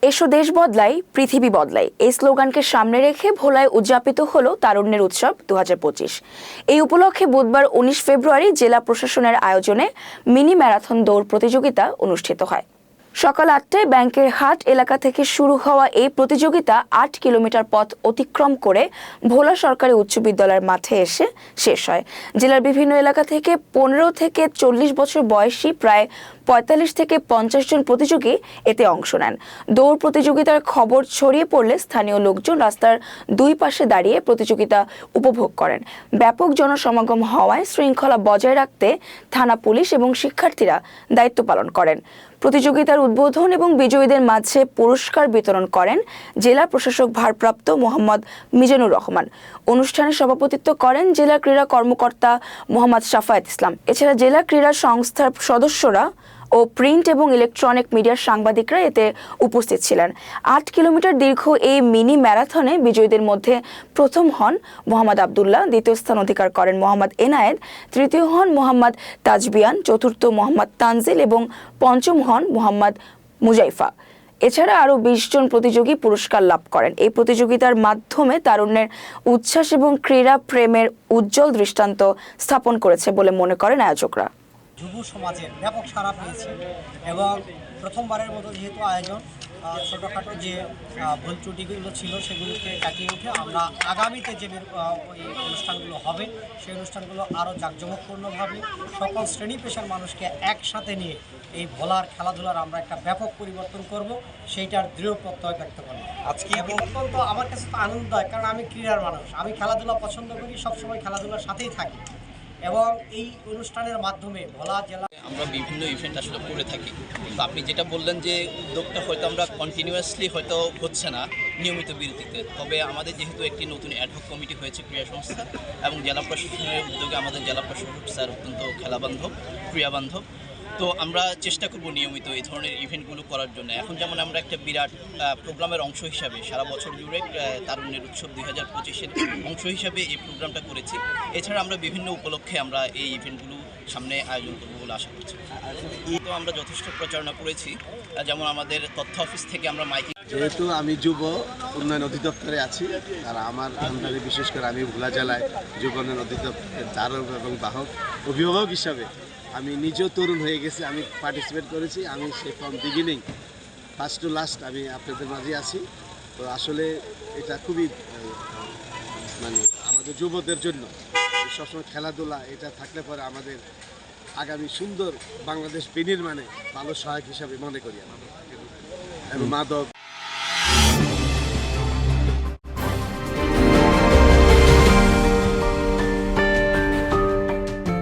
এসো দেশ বদলাই পৃথিবী বদলাই এই স্লোগানকে সামনে রেখে ভোলায় উদযাপিত হলো তারুণ্যের উৎসব 2025। এই উপলক্ষে বুধবার 19 ফেব্রুয়ারি জেলা প্রশাসনের আয়োজনে মিনি ম্যারাথন দৌড় প্রতিযোগিতা অনুষ্ঠিত হয়। সকাল 8টায় ব্যাংকের হাট এলাকা থেকে শুরু হওয়া এই প্রতিযোগিতা 8 কিলোমিটার পথ অতিক্রম করে ভোলা সরকারি উচ্চ বিদ্যালয়ের মাঠে এসে শেষ হয়। জেলার বিভিন্ন এলাকা থেকে 15 থেকে 40 বছর বয়সী প্রায় 45 থেকে 50 জন প্রতিযোগী এতে অংশ নেন। দৌড় প্রতিযোগিতার খবর ছড়িয়ে পড়লে স্থানীয় লোকজন রাস্তার দুই পাশে দাঁড়িয়ে প্রতিযোগিতা উপভোগ করেন। ব্যাপক জনসমাগম হওয়ায় শৃঙ্খলা বজায় রাখতে থানা পুলিশ এবং শিক্ষার্থীরা দায়িত্ব পালন করেন। প্রতিযোগিতার উদ্বোধন এবং বিজয়ীদের মাঝে পুরস্কার বিতরণ করেন জেলা প্রশাসক ভারপ্রাপ্ত মোহাম্মদ মিজানুর রহমান। অনুষ্ঠানে সভাপতিত্ব করেন জেলা ক্রীড়া কর্মকর্তা মোহাম্মদ শাফায়েত ইসলাম। এছাড়া জেলা ক্রীড়া সংস্থার সদস্যরা ও প্রিন্ট এবং ইলেকট্রনিক মিডিয়ার সাংবাদিকরা এতে উপস্থিত ছিলেন। 8 কিলোমিটার দীর্ঘ এই মিনি ম্যারাথনে বিজয়ীদের মধ্যে প্রথম হন মোহাম্মদ আবদুল্লাহ, দ্বিতীয় স্থান অধিকার করেন মোহাম্মদ এনায়েত, তৃতীয় হন মোহাম্মদ তাজবিয়ান, চতুর্থ মোহাম্মদ তানজিল এবং পঞ্চম হন মোহাম্মদ মুজাইফা। এছাড়া আরও 20 জন প্রতিযোগী পুরস্কার লাভ করেন। এই প্রতিযোগিতার মাধ্যমে তারুণ্যের উচ্ছ্বাস এবং ক্রীড়া প্রেমের উজ্জ্বল দৃষ্টান্ত স্থাপন করেছে বলে মনে করেন আয়োজকরা। যুব সমাজের ব্যাপক সাড়া পেয়েছে এবং প্রথমবারের মতো যেহেতু আয়োজন ছোটোখাটো যে ভুল ত্রুটিগুলো ছিল সেগুলোকে কাটিয়ে উঠে আমরা আগামীতে যে ওই অনুষ্ঠানগুলো হবে সেই অনুষ্ঠানগুলো আরও জাঁকজমকপূর্ণভাবে সকল শ্রেণী পেশার মানুষকে একসাথে নিয়ে এই ভোলার খেলাধুলার আমরা একটা ব্যাপক পরিবর্তন করব, সেইটার দৃঢ় প্রত্যয় ব্যক্ত করব। আজকে অত্যন্ত আমার কাছে তো আনন্দ হয়, কারণ আমি ক্রীড়ার মানুষ, আমি খেলাধুলা পছন্দ করি, সবসময় খেলাধুলার সাথেই থাকি এবং এই অনুষ্ঠানের মাধ্যমে ভোলা জেলা আমরা বিভিন্ন ইভেন্ট আসলে করে থাকি। তো আপনি যেটা বললেন যে উদ্যোগটা হয়তো আমরা কন্টিনিউয়াসলি হয়তো হচ্ছে না নিয়মিত বিরতিতে, তবে আমাদের যেহেতু একটি নতুন অ্যাডহক কমিটি হয়েছে ক্রীড়া সংস্থা এবং জেলা প্রশাসনের উদ্যোগে আমাদের জেলা প্রশাসক স্যার অত্যন্ত খেলাবান্ধব ক্রীড়াবান্ধব, তো আমরা চেষ্টা করব নিয়মিত এই ধরনের ইভেন্টগুলো করার জন্য। এখন যেমন আমরা একটা বিরাট প্রোগ্রামের অংশ হিসাবে সারা বছর জুড়ে তারুণ্যের উৎসব 2025-এর অংশ হিসাবে এই প্রোগ্রামটা করেছি। এছাড়া আমরা বিভিন্ন উপলক্ষে আমরা এই ইভেন্টগুলো সামনে আয়োজন করবো বলে আশা করছি। তো আমরা যথেষ্ট প্রচারণা করেছি, যেমন আমাদের তথ্য অফিস থেকে আমরা মাইকিং। যেহেতু আমি যুব উন্নয়ন অধিদপ্তরে আছি আর আমার আন্ডারে বিশেষ করে আমি ভোলা জেলায় যুব উন্নয়ন অধিদপ্তরের ধারক এবং বাহক অভিভাবক হিসাবে আমি নিজেও তরুণ হয়ে গেছি। আমি পার্টিসিপেট করেছি, আমি সেই from beginning first to last আমি আপনাদের মাঝে আছি। তো আসলে এটা খুবই মানে আমাদের যুবদের জন্য সবসময় খেলাধুলা এটা থাকলে পরে আমাদের আগামী সুন্দর বাংলাদেশ বিনির্মাণে ভালো সহায়ক হিসাবে মনে করি আমি। এবং মাদক